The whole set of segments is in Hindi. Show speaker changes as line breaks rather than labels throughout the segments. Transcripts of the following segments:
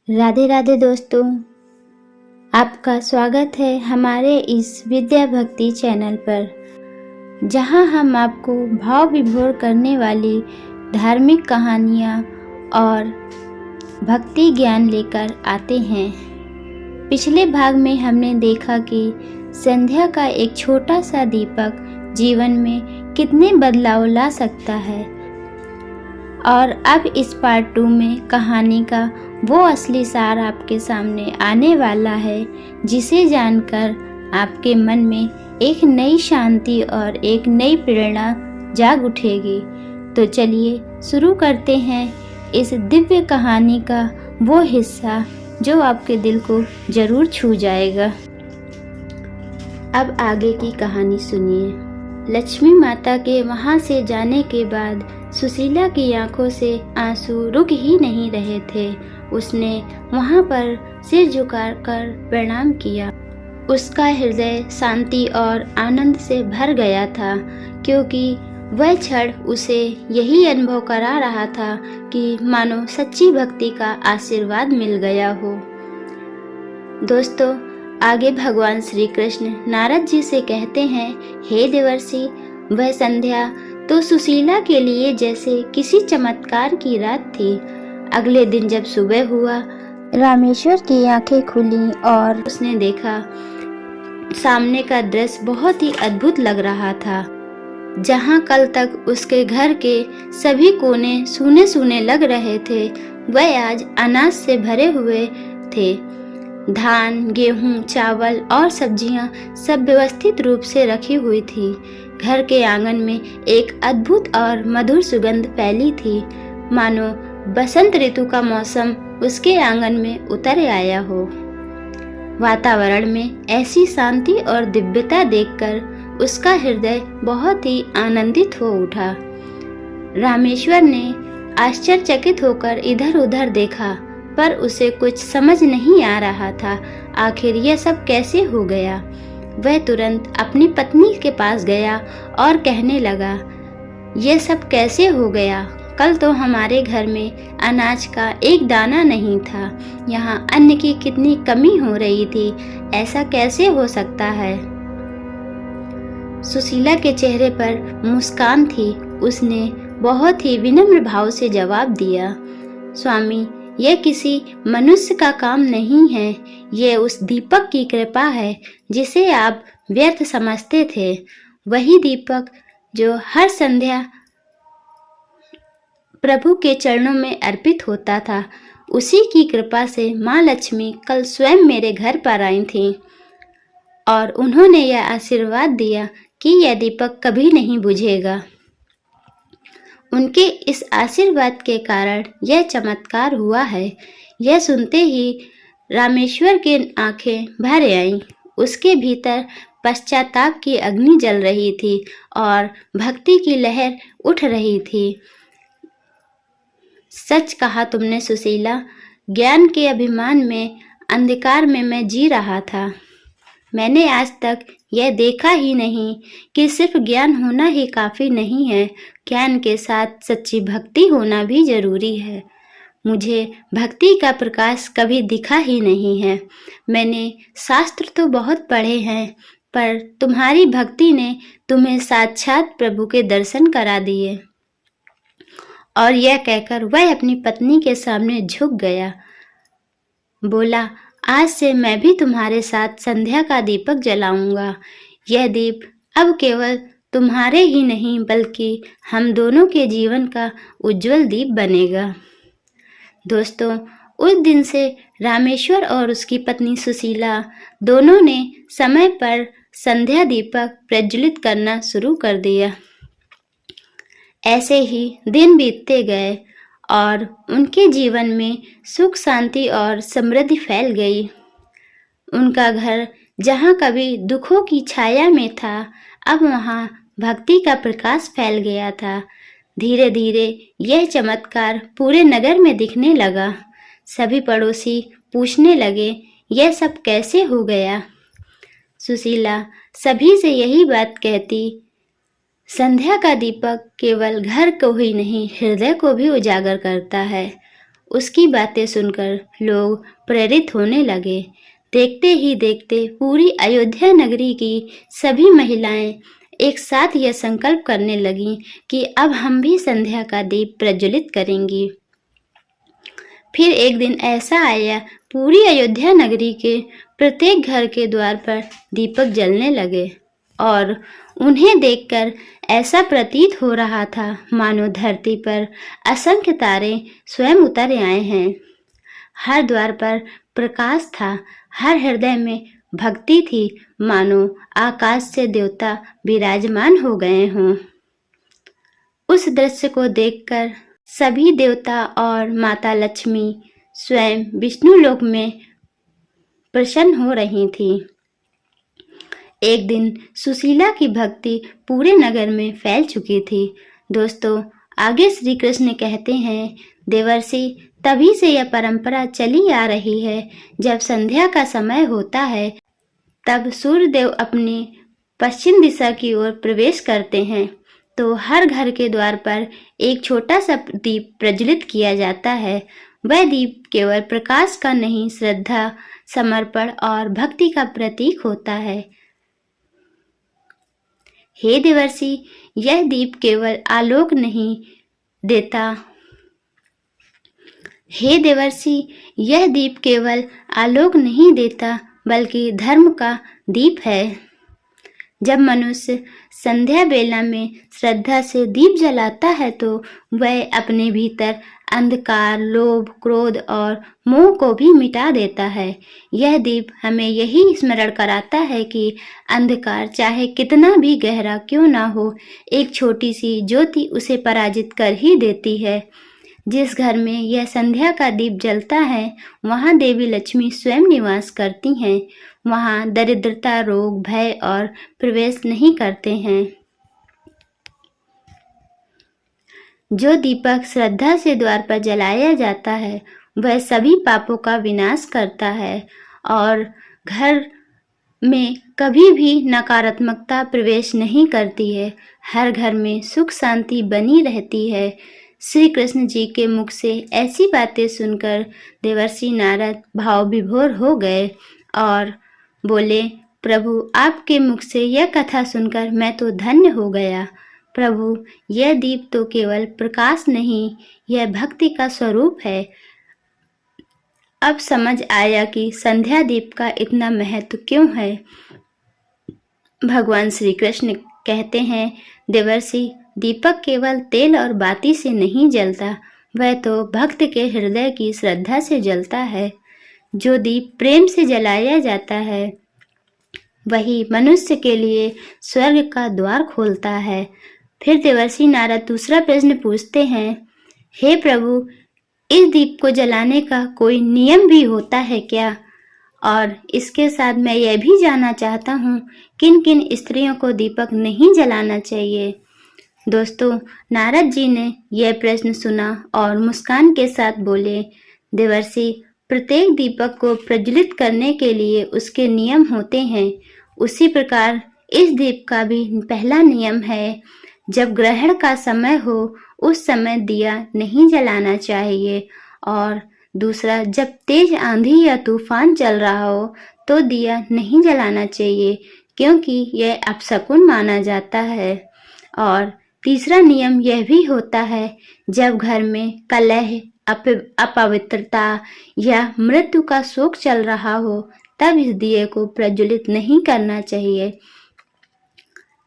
राधे राधे दोस्तों, आपका स्वागत है हमारे इस विद्या भक्ति चैनल पर, जहां हम आपको भाव विभोर करने वाली धार्मिक कहानियां और भक्ति ज्ञान लेकर आते हैं। पिछले भाग में हमने देखा कि संध्या का एक छोटा सा दीपक जीवन में कितने बदलाव ला सकता है, और अब इस पार्ट 2 में कहानी का वो असली सार आपके सामने आने वाला है, जिसे जानकर आपके मन में एक नई शांति और एक नई प्रेरणा जाग उठेगी। तो चलिए शुरू करते हैं इस दिव्य कहानी का वो हिस्सा जो आपके दिल को जरूर छू जाएगा। अब आगे की कहानी सुनिए। लक्ष्मी माता के वहाँ से जाने के बाद सुशीला की आंखों से आंसू रुक ही नहीं रहे थे। उसने वहाँ पर सिर झुकाकर प्रणाम किया। उसका हृदय शांति और आनंद से भर गया था, क्योंकि वह क्षण उसे यही अनुभव करा रहा था कि मानो सच्ची भक्ति का आशीर्वाद मिल गया हो। दोस्तों, आगे भगवान श्री कृष्ण नारद जी से कहते हैं, हे देवर्षि, वह संध्या तो सुशीला के लिए जैसे किसी चमत्कार की रात थी। अगले दिन जब सुबह हुआ, रामेश्वर की आंखें खुली और उसने देखा सामने का दृश्य बहुत ही अद्भुत लग रहा था। जहां कल तक उसके घर के सभी कोने सूने सूने लग रहे थे, वह आज अनाज से भरे हुए थे। धान, गेहूं, चावल और सब्जियां सब व्यवस्थित रूप से रखी हुई थी। घर के आंगन में एक अद्भुत और मधुर सुगंध फैली थी, मानो बसंत ऋतु का मौसम उसके आंगन में उतर आया हो। वातावरण में ऐसी शांति और दिव्यता देखकर उसका हृदय बहुत ही आनंदित हो उठा। रामेश्वर ने आश्चर्यचकित होकर इधर उधर देखा, पर उसे कुछ समझ नहीं आ रहा था। आखिर यह सब कैसे हो गया? वह तुरंत अपनी पत्नी के पास गया और कहने लगा, यह सब कैसे हो गया? कल तो हमारे घर में अनाज का एक दाना नहीं था। यहाँ अन्न की कितनी कमी हो रही थी। ऐसा कैसे हो सकता है? सुशीला के चेहरे पर मुस्कान थी। उसने बहुत ही विनम्र भाव से जवाब दिया, स्वामी, यह किसी मनुष्य का काम नहीं है। यह उस दीपक की कृपा है जिसे आप व्यर्थ समझते थे। वही दीपक जो हर संध्या प्रभु के चरणों में अर्पित होता था। उसी की कृपा से माँ लक्ष्मी कल स्वयं मेरे घर पर आई थीं, और उन्होंने यह आशीर्वाद दिया कि यह दीपक कभी नहीं बुझेगा। उनके इस आशीर्वाद के कारण यह चमत्कार हुआ है। यह सुनते ही रामेश्वर की आंखें भर आईं। उसके भीतर पश्चाताप की अग्नि जल रही थी और भक्ति की लहर उठ रही थी। सच कहा तुमने सुशीला, ज्ञान के अभिमान में अंधकार में मैं जी रहा था। मैंने आज तक यह देखा ही नहीं कि सिर्फ ज्ञान होना ही काफ़ी नहीं है, ज्ञान के साथ सच्ची भक्ति होना भी जरूरी है। मुझे भक्ति का प्रकाश कभी दिखा ही नहीं है। मैंने शास्त्र तो बहुत पढ़े हैं, पर तुम्हारी भक्ति ने तुम्हें साक्षात प्रभु के दर्शन करा दिए। और यह कहकर वह अपनी पत्नी के सामने झुक गया। बोला, आज से मैं भी तुम्हारे साथ संध्या का दीपक जलाऊंगा। यह दीप अब केवल तुम्हारे ही नहीं, बल्कि हम दोनों के जीवन का उज्जवल दीप बनेगा। दोस्तों, उस दिन से रामेश्वर और उसकी पत्नी सुशीला दोनों ने समय पर संध्या दीपक प्रज्वलित करना शुरू कर दिया। ऐसे ही दिन बीतते गए और उनके जीवन में सुख, शांति और समृद्धि फैल गई। उनका घर जहाँ कभी दुखों की छाया में था, अब वहाँ भक्ति का प्रकाश फैल गया था। धीरे धीरे यह चमत्कार पूरे नगर में दिखने लगा। सभी पड़ोसी पूछने लगे, यह सब कैसे हो गया? सुशीला सभी से यही बात कहती, संध्या का दीपक केवल घर को ही नहीं, हृदय को भी उजागर करता है। उसकी बातें सुनकर लोग प्रेरित होने लगे। देखते ही देखते पूरी अयोध्या नगरी की सभी महिलाएं एक साथ यह संकल्प करने लगीं कि अब हम भी संध्या का दीप प्रज्वलित करेंगी। फिर एक दिन ऐसा आया, पूरी अयोध्या नगरी के प्रत्येक घर के द्वार पर दीपक जलने लगे और उन्हें देखकर ऐसा प्रतीत हो रहा था मानो धरती पर असंख्य तारे स्वयं उतर आए हैं। हर द्वार पर प्रकाश था, हर हृदय में भक्ति थी, मानो आकाश से देवता विराजमान हो गए हों। उस दृश्य को देखकर सभी देवता और माता लक्ष्मी स्वयं विष्णु लोक में प्रसन्न हो रही थी। एक दिन सुशीला की भक्ति पूरे नगर में फैल चुकी थी। दोस्तों, आगे श्री कृष्ण कहते हैं, देवर्षि, तभी से यह परंपरा चली आ रही है। जब संध्या का समय होता है तब सूर्यदेव अपनी पश्चिम दिशा की ओर प्रवेश करते हैं तो हर घर के द्वार पर एक छोटा सा दीप प्रज्वलित किया जाता है। वह दीप केवल प्रकाश का नहीं, श्रद्धा, समर्पण और भक्ति का प्रतीक होता है। हे देवर्षि, यह दीप केवल आलोक नहीं देता हे देवर्षि, यह दीप केवल आलोक नहीं देता बल्कि धर्म का दीप है। जब मनुष्य संध्या बेला में श्रद्धा से दीप जलाता है तो वह अपने भीतर अंधकार, लोभ, क्रोध और मोह को भी मिटा देता है। यह दीप हमें यही स्मरण कराता है कि अंधकार चाहे कितना भी गहरा क्यों ना हो, एक छोटी सी ज्योति उसे पराजित कर ही देती है। जिस घर में यह संध्या का दीप जलता है वहाँ देवी लक्ष्मी स्वयं निवास करती हैं। वहाँ दरिद्रता, रोग, भय और प्रवेश नहीं करते हैं। जो दीपक श्रद्धा से द्वार पर जलाया जाता है वह सभी पापों का विनाश करता है और घर में कभी भी नकारात्मकता प्रवेश नहीं करती है। हर घर में सुख शांति बनी रहती है। श्री कृष्ण जी के मुख से ऐसी बातें सुनकर देवर्षि नारद भाव विभोर हो गए और बोले, प्रभु, आपके मुख से यह कथा सुनकर मैं तो धन्य हो गया। प्रभु, यह दीप तो केवल प्रकाश नहीं, यह भक्ति का स्वरूप है। अब समझ आया कि संध्या दीप का इतना महत्व क्यों है। भगवान श्री कृष्ण कहते हैं, देवर्षि, दीपक केवल तेल और बाती से नहीं जलता, वह तो भक्त के हृदय की श्रद्धा से जलता है। जो दीप प्रेम से जलाया जाता है वही मनुष्य के लिए स्वर्ग का द्वार खोलता है। फिर देवर्षि नारद दूसरा प्रश्न पूछते हैं, हे प्रभु, इस दीप को जलाने का कोई नियम भी होता है क्या? और इसके साथ मैं यह भी जानना चाहता हूँ, किन किन स्त्रियों को दीपक नहीं जलाना चाहिए? दोस्तों, नारद जी ने यह प्रश्न सुना और मुस्कान के साथ बोले, देवर्षि, प्रत्येक दीपक को प्रज्वलित करने के लिए उसके नियम होते हैं। उसी प्रकार इस दीप का भी पहला नियम है, जब ग्रहण का समय हो उस समय दिया नहीं जलाना चाहिए, और दूसरा, जब तेज आंधी या तूफान चल रहा हो तो दिया नहीं जलाना चाहिए, क्योंकि यह अपशकुन माना जाता है। और तीसरा नियम यह भी होता है, जब घर में कलह, अपवित्रता या मृत्यु का शोक चल रहा हो तब इस दिए को प्रज्वलित नहीं करना चाहिए।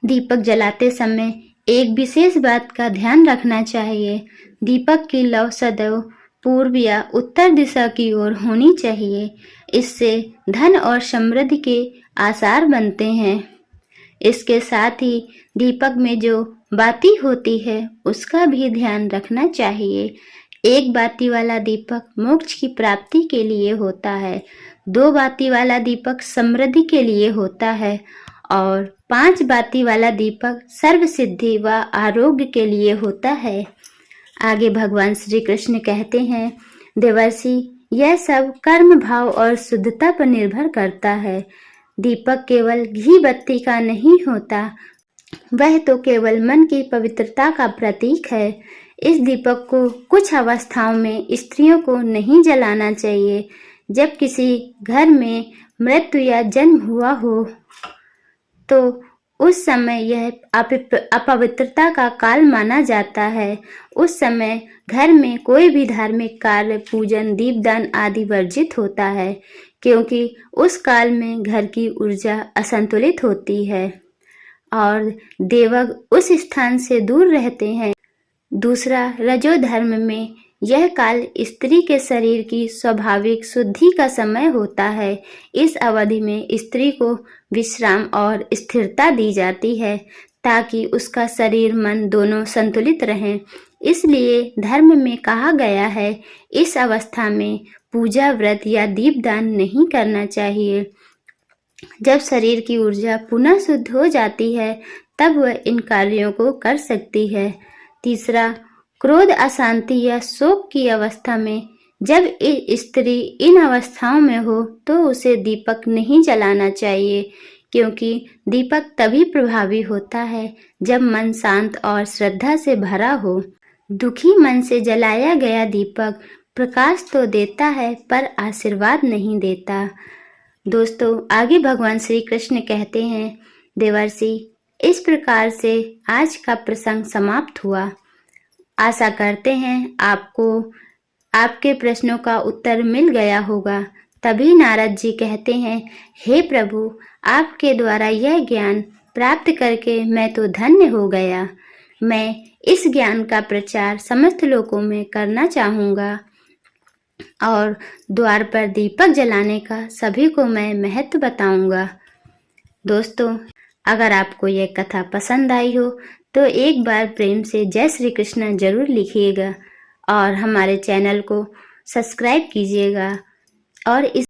दीपक जलाते समय एक विशेष बात का ध्यान रखना चाहिए। दीपक की लौ सदैव पूर्व या उत्तर दिशा की ओर होनी चाहिए। इससे धन और समृद्धि के आसार बनते हैं। इसके साथ ही दीपक में जो बाती होती है उसका भी ध्यान रखना चाहिए। एक बाती वाला दीपक मोक्ष की प्राप्ति के लिए होता है, 2 बाती वाला दीपक समृद्धि के लिए होता है और 5 बाती वाला दीपक सर्व सिद्धि व आरोग्य के लिए होता है। आगे भगवान श्री कृष्ण कहते हैं, देवर्षि, यह सब कर्म भाव और शुद्धता पर निर्भर करता है। दीपक केवल घी बत्ती का नहीं होता, वह तो केवल मन की पवित्रता का प्रतीक है। इस दीपक को कुछ अवस्थाओं में स्त्रियों को नहीं जलाना चाहिए। जब किसी घर में मृत्यु या जन्म हुआ हो तो उस समय यह अपवित्रता का काल माना जाता है। उस समय घर में कोई भी धार्मिक कार्य, पूजन, दीपदान आदि वर्जित होता है, क्योंकि उस काल में घर की ऊर्जा असंतुलित होती है और देवग उस स्थान से दूर रहते हैं। दूसरा, रजो धर्म में यह काल स्त्री के शरीर की स्वाभाविक शुद्धि का समय होता है। इस अवधि में स्त्री को विश्राम और स्थिरता दी जाती है ताकि उसका शरीर मन दोनों संतुलित रहें। इसलिए धर्म में कहा गया है, इस अवस्था में पूजा, व्रत या दीपदान नहीं करना चाहिए। जब शरीर की ऊर्जा पुनः शुद्ध हो जाती है तब वह इन कार्यों को कर सकती है। तीसरा, क्रोध, अशांति या शोक की अवस्था में जब स्त्री इन अवस्थाओं में हो तो उसे दीपक नहीं जलाना चाहिए, क्योंकि दीपक तभी प्रभावी होता है जब मन शांत और श्रद्धा से भरा हो। दुखी मन से जलाया गया दीपक प्रकाश तो देता है पर आशीर्वाद नहीं देता। दोस्तों, आगे भगवान श्री कृष्ण कहते हैं, देवर्षि, इस प्रकार से आज का प्रसंग समाप्त हुआ। आशा करते हैं आपको आपके प्रश्नों का उत्तर मिल गया होगा। तभी नारद जी कहते हैं, हे प्रभु, आपके द्वारा यह ज्ञान प्राप्त करके मैं तो धन्य हो गया। मैं इस ज्ञान का प्रचार समस्त लोकों में करना चाहूँगा और द्वार पर दीपक जलाने का सभी को मैं महत्व बताऊंगा। दोस्तों, अगर आपको यह कथा पसंद आई हो तो एक बार प्रेम से जय श्री कृष्ण जरूर लिखिएगा और हमारे चैनल को सब्सक्राइब कीजिएगा और इस